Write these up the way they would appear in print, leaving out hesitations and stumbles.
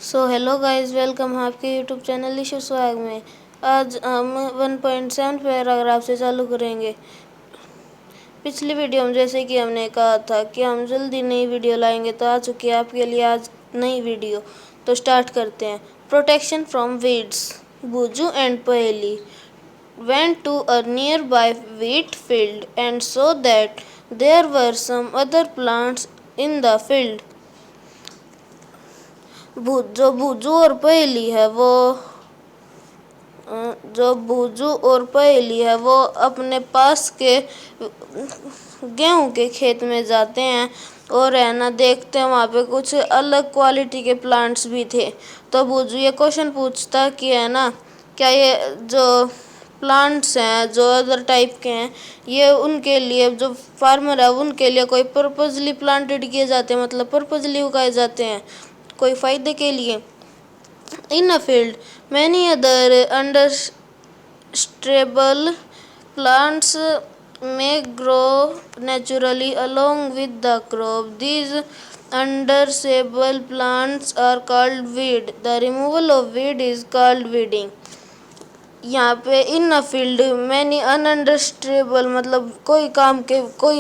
So hello guys, welcome आपके YouTube channel लिशु swag में। आज हम 1.7 पैराग्राफ से चालू करेंगे। पिछली वीडियो में जैसे कि हमने कहा था कि हम जल्दी नई वीडियो लाएंगे, तो आ चुकी है आपके लिए आज नई वीडियो। तो स्टार्ट करते हैं। Protection from weeds. बुजू एंड पहेली went to a nearby wheat field and saw that there were some other plants in the field. जो बुजू और पहेली है वो जो बुजू और पहेली है वो अपने पास के गेहूं के खेत में जाते हैं और है ना देखते हैं वहाँ पे कुछ अलग क्वालिटी के प्लांट्स भी थे। तो बुजू ये क्वेश्चन पूछता कि है ना, क्या ये जो प्लांट्स हैं जो अदर टाइप के हैं, ये उनके लिए जो फार्मर है उनके लिए कोई पर्पजली प्लांटेड किए जाते हैं, मतलब पर्पजली उगाए जाते हैं कोई फ़ायदे के लिए। In a field, many other understable plants may grow naturally along with the crop. These understable plants are called weed. The removal of weed is called weeding. यहाँ पे इन अ फील्ड मैनी अनअंडरस्टेबल मतलब कोई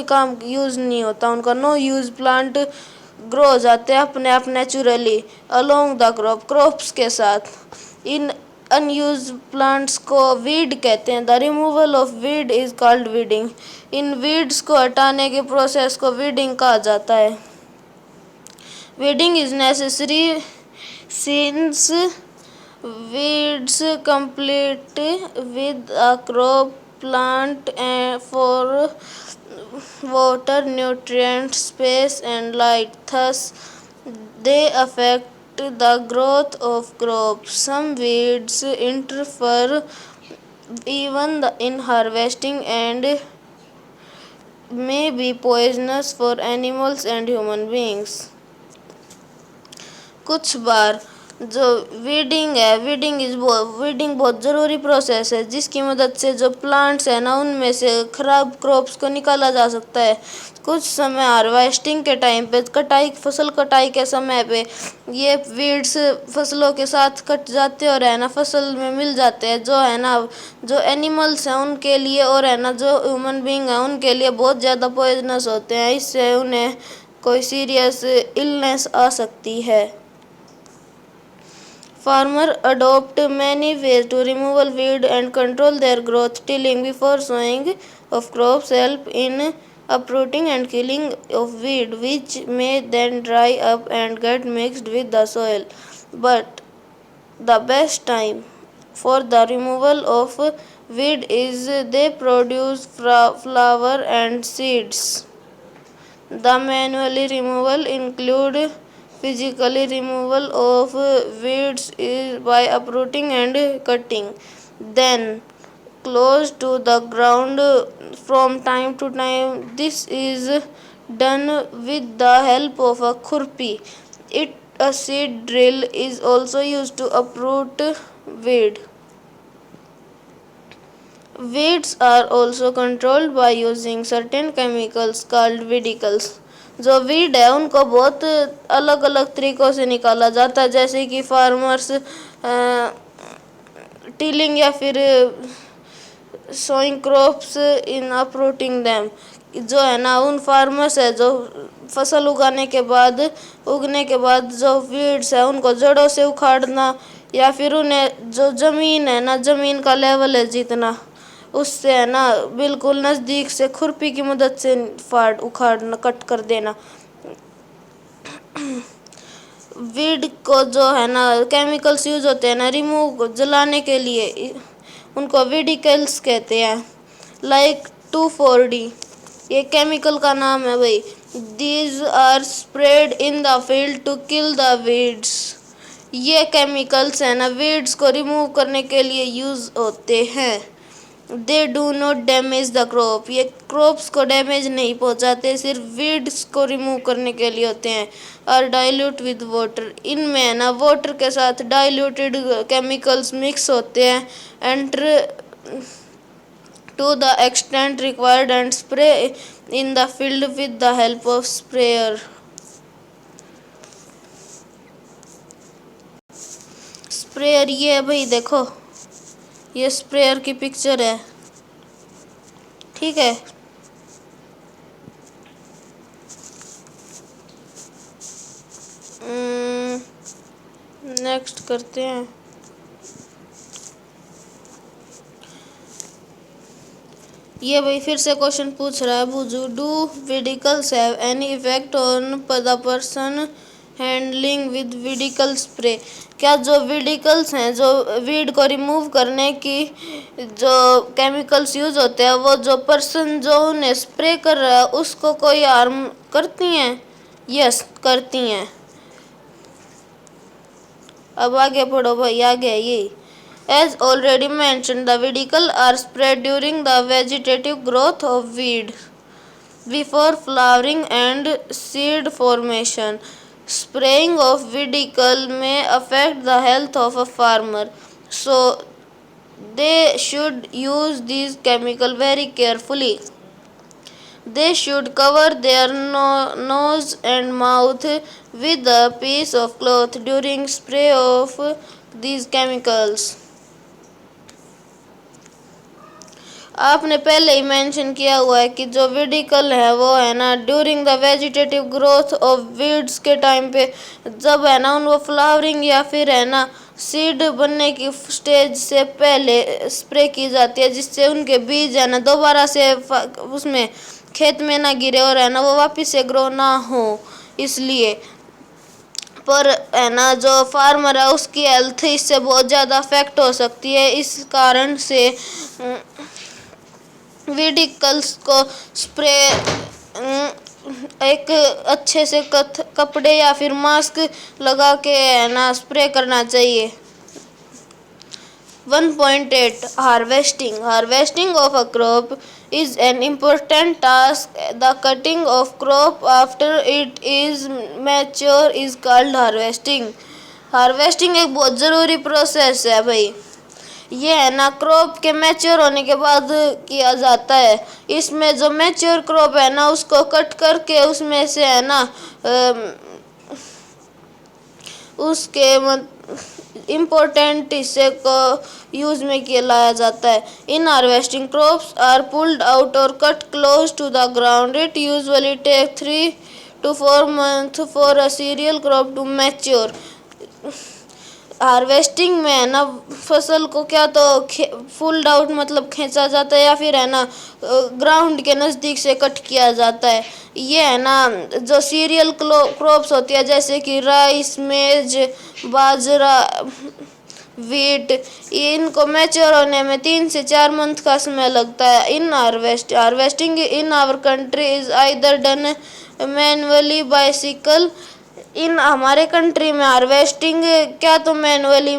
काम यूज़ नहीं होता उनका, no use plant grow हो जाते हैं अपने आप नेचुरली अलोंग द क्रॉप्स के साथ। इन अनयूज प्लांट्स को वीड कहते हैं। The removal of weed is called weeding. In weeds को हटाने के प्रोसेस को वीडिंग कहा जाता है। Weeding is necessary since weeds compete with a crop plant for water, nutrients, space and light. Thus, they affect the growth of crops. Some weeds interfere even in harvesting and may be poisonous for animals and human beings. कुछ बार जो weeding है, weeding बहुत ज़रूरी process है जिसकी मदद से जो प्लांट्स है ना उनमें से ख़राब क्रॉप्स को निकाला जा सकता है। कुछ समय हार्वेस्टिंग के टाइम पे फसल कटाई के समय पे ये वीड्स फसलों के साथ कट जाते हैं और है ना फसल में मिल जाते हैं, जो है ना जो एनिमल्स हैं उनके लिए और है ना जो ह्यूमन बींग है उनके लिए बहुत ज़्यादा पॉइजनस होते हैं। इससे उन्हें कोई सीरियस इलनेस आ सकती है। Farmers adopt many ways to remove weed and control their growth. Tilling before sowing of crops help in uprooting and killing of weed, which may then dry up and get mixed with the soil. But the best time for the removal of weed is they produce flower and seeds. The manually removal include physically removal of weeds is by uprooting and cutting, then close to the ground from time to time. This is done with the help of a khurpi. A seed drill is also used to uproot weed. Weeds are also controlled by using certain chemicals called weedicals. जो weed है उनको बहुत अलग अलग तरीक़ों से निकाला जाता है, जैसे कि फार्मर्स टिलिंग या फिर sowing crops in uprooting them. जो है ना उन फार्मर्स है जो फसल उगने के बाद जो वीड्स है उनको जड़ों से उखाड़ना, या फिर उन्हें जो ज़मीन है ना, ज़मीन का लेवल है जितना, उससे है ना बिल्कुल नज़दीक से खुरपी की मदद से उखाड़ना, कट कर देना। वीड को जो है ना केमिकल्स यूज होते हैं ना रिमूव जलाने के लिए, उनको वीडिकल्स कहते हैं। लाइक 2,4-D ये केमिकल का नाम है भाई। These are spread in the field to kill the weeds. ये केमिकल्स है ना वीड्स को रिमूव करने के लिए यूज़ होते हैं। They do not damage the crop. ये क्रॉप्स को डैमेज नहीं पहुंचाते, सिर्फ वीड्स को रिमूव करने के लिए होते हैं। और डाइल्यूट विद वाटर, इनमें है ना वाटर के साथ डाइल्यूटेड केमिकल्स मिक्स होते हैं। Enter to the extent required and spray in the field with the help of sprayer. Sprayer ये है भाई, देखो ये स्प्रेयर की पिक्चर है, ठीक है। नेक्स्ट करते हैं। ये भाई फिर से क्वेश्चन पूछ रहा है, बुजू, do weedicides have any effect on the person handling with वेडिकल स्प्रे? क्या जो वेडिकल्स हैं, जो वीड को रिमूव करने की जो केमिकल्स यूज होते हैं, वो जो पर्सन जो उन्हें स्प्रे कर रहा है उसको कोई हार्म करती हैं? यस, करती हैं। अब आगे पढ़ो भाई, आगे ये, as already mentioned, the vedicle are spread during the vegetative growth of weed before flowering and seed formation. Spraying of vedicle may affect the health of a farmer, so they should use these chemical very carefully. They should cover their nose and mouth with a piece of cloth during spray of these chemicals. आपने पहले ही mention किया हुआ है कि जो वेडिकल है वो है ना during the vegetative growth of weeds के टाइम पे, जब है ना उनको फ्लावरिंग या फिर है ना सीड बनने की स्टेज से पहले स्प्रे की जाती है, जिससे उनके बीज है ना दोबारा से उसमें खेत में ना गिरे और है ना वो वापस से ग्रो ना हो। इसलिए पर है ना जो फार्मर है उसकी हेल्थ इससे बहुत ज़्यादा अफेक्ट हो सकती है। इस कारण से वेडिकल्स को स्प्रे एक अच्छे से कपड़े या फिर मास्क लगा के है ना स्प्रे करना चाहिए। 1.8 Harvesting of a crop is an important task. The cutting of crop after it is mature is called harvesting. Harvesting एक बहुत ज़रूरी प्रोसेस है भाई। ये है ना क्रॉप के मैच्योर होने के बाद किया जाता है। इसमें जो मैच्योर क्रॉप है ना उसको कट करके उसमें से है ना उसके इम्पोर्टेंट हिस्से को यूज में किया लाया जाता है। In harvesting crops are pulled out और cut close to the ground. It usually take 3 to 4 months for a cereal crop to mature. Harvesting में है ना फसल को क्या तो फुल्ड आउट मतलब खींचा जाता है या फिर है ना ग्राउंड के नज़दीक से कट किया जाता है। ये है ना जो सीरियल क्रॉप्स होती है जैसे कि राइस, मेज, बाजरा, वीट, इनको मैच्योर होने में 3 से 4 मंथ का समय लगता है। In harvesting in our country is either done manually by sickle. In हमारे कंट्री में हार्वेस्टिंग क्या तो मैनुअली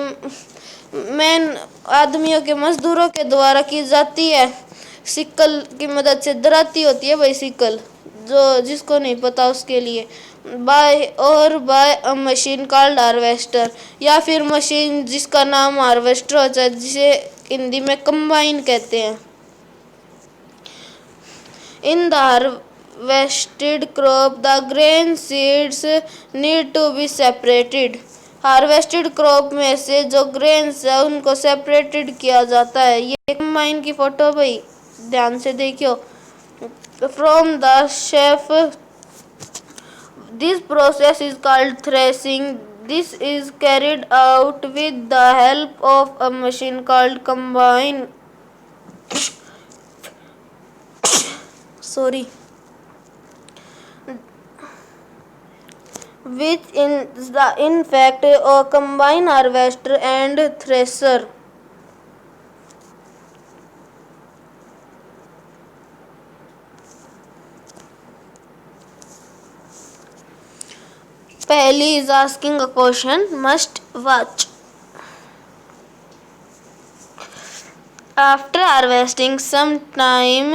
मैन आदमियों के मजदूरों के द्वारा की जाती है, सिकल की मदद से दराती होती है भाई सिकल, जो जिसको नहीं पता उसके लिए, by a machine called harvester, या फिर मशीन जिसका नाम हार्वेस्टर होता है जिसे हिंदी में कंबाइन कहते हैं। In the harvested crop the grain seeds need to be separated. Harvested crop में से जो ग्रेन्स है उनको सेपरेटेड किया जाता है। ये कंबाइन की फोटो भाई ध्यान से देखियो। From the chef this process is called threshing. This is carried out with the help of a machine called combine. Which is in fact a combine harvester and thresher. Paheli is asking a question, must watch. After harvesting, some time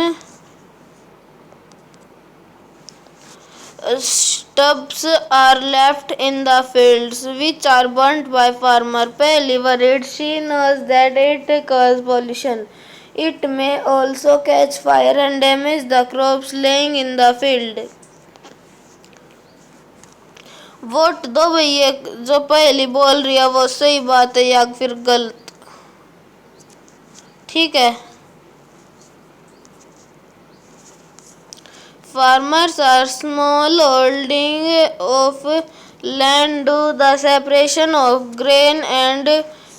stubs are left in the fields which are burnt by farmer. पहली worried, she knows that it causes pollution. It may also catch fire and damage the crops laying in the field. Vote दो भैया, जो पहली बोल रही है वो सही बात है या फिर गलत। ठीक है। Farmers are small holding of land do the separation of grain and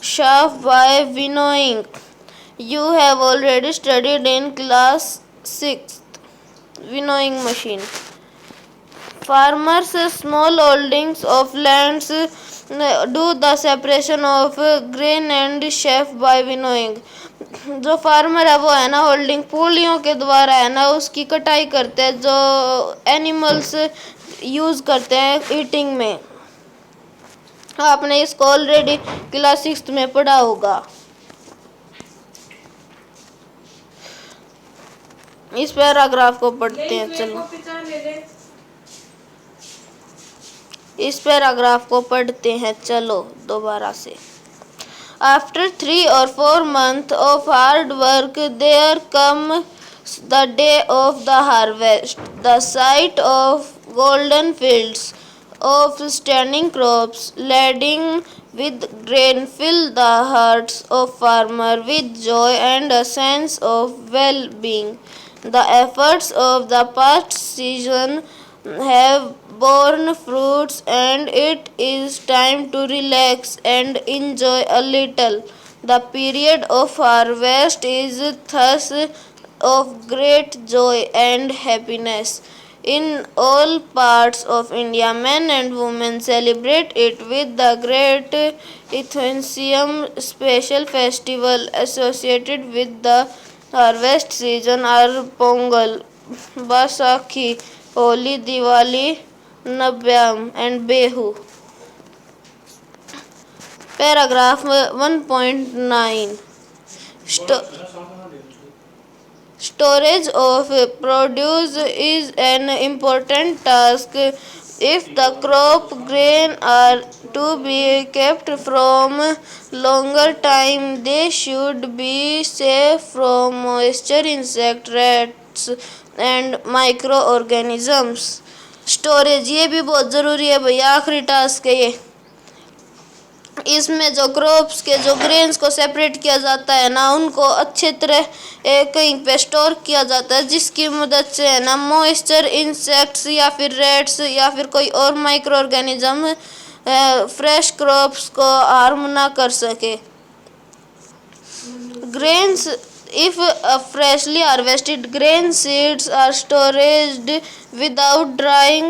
chaff by winnowing. You have already studied in class 6 winnowing machine. Farmers small holdings of lands do the separation of grain and chaff by winnowing. जो farmer है वो है ना holding पूलियों के द्वारा है ना उसकी कटाई करते हैं जो एनिमल्स यूज करते हैं ईटिंग में। आपने इसको ऑलरेडी क्लास 6 में पढ़ा होगा। इस पैराग्राफ को पढ़ते हैं। चलो इस पैराग्राफ को पढ़ते हैं। चलो दोबारा से। After 3 or 4 months of hard work, there comes the day of the harvest. The sight of golden fields of standing crops laden with grain fill the hearts of farmers with joy and a sense of well-being. The efforts of the past season have borne fruits and it is time to relax and enjoy a little. The period of harvest is thus of great joy and happiness. In all parts of India, men and women celebrate it with the great enthusiasm. Special festival associated with the harvest season are Pongal, Baisakhi, Holi, Diwali, Nabyam and Behu. Paragraph 1.9. Storage of produce is an important task. If the crop grain are to be kept from longer time, they should be safe from moisture, insect, rats and microorganisms. Storage ये भी बहुत ज़रूरी है भैया, आखिरी task है ये। इसमें जो क्रॉप्स के जो ग्रेन्स को सेपरेट किया जाता है ना उनको अच्छे तरह कहीं पे स्टोर किया जाता है जिसकी मदद से है ना मॉइस्चर, इंसेक्ट्स या फिर रेट्स या फिर कोई और माइक्रो ऑर्गेनिज्म फ्रेश क्रॉप्स को हार्म ना कर सके। Grains If freshly harvested grain seeds are stored without drying,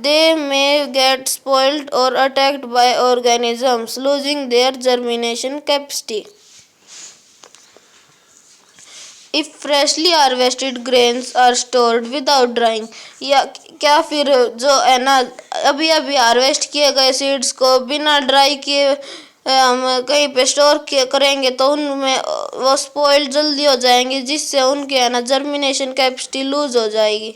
they may get spoiled or attacked by organisms, losing their germination capacity. If freshly harvested grains are stored without drying, या क्या फिर जो है ना अभी अभी हार्वेस्ट किए गए सीड्स को बिना ड्राई किए हम कहीं पे स्टोर करेंगे तो उनमें वो स्पॉइल जल्दी हो जाएंगे जिससे उनके है ना जर्मिनेशन कैपेसिटी लूज हो जाएगी।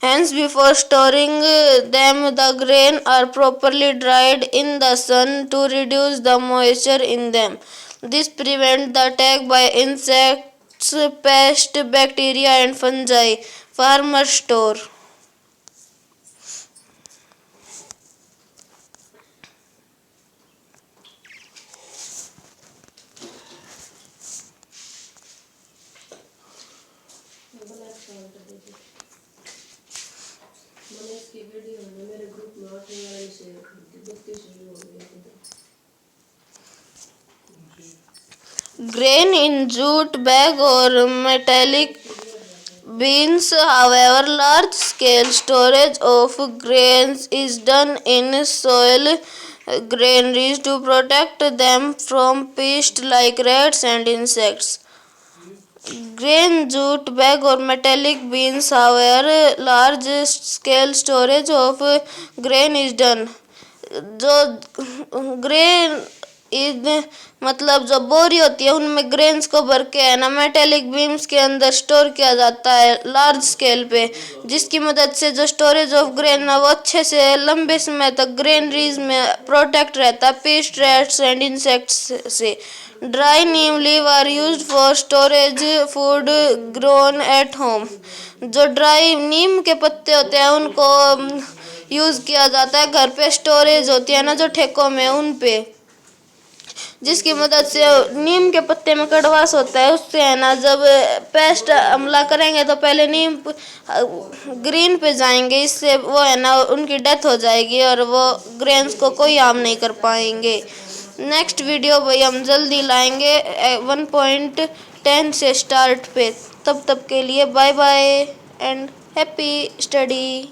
Hence, before storing them, the grain are properly dried in the sun to reduce the moisture in them. This prevents the attack by insects, pests, bacteria and fungi. Farmer store. Grain in jute bag or metallic bins. However, large-scale storage of grains is done in soil granaries to protect them from pests like rats and insects. Grain jute bag or metallic bins. However, large-scale storage of grain is done. जो grain मतलब जो बोरी होती है उनमें grains को भर के है ना मेटेलिक बीम्स के अंदर स्टोर किया जाता है लार्ज स्केल पे, जिसकी मदद से जो स्टोरेज ऑफ ग्रेन है वो अच्छे से लंबे समय तक ग्रेनरीज में प्रोटेक्ट रहता है पेस्ट, रैट्स एंड इंसेक्ट्स से। Dry neem leave are used for storage food grown at home. जो ड्राई नीम के पत्ते होते हैं उनको यूज़ किया जाता है। घर पे स्टोरेज होती है ना जो ठेकों में, उन पे, जिसकी मदद से नीम के पत्ते में कड़वास होता है, उससे है ना जब पेस्ट हमला करेंगे तो पहले नीम ग्रीन पे जाएंगे, इससे वो है ना उनकी डेथ हो जाएगी और वो ग्रेन्स को कोई हार्म नहीं कर पाएंगे। नेक्स्ट वीडियो भाई हम जल्दी लाएंगे 1.10 से स्टार्ट पे। तब के लिए bye bye and happy study.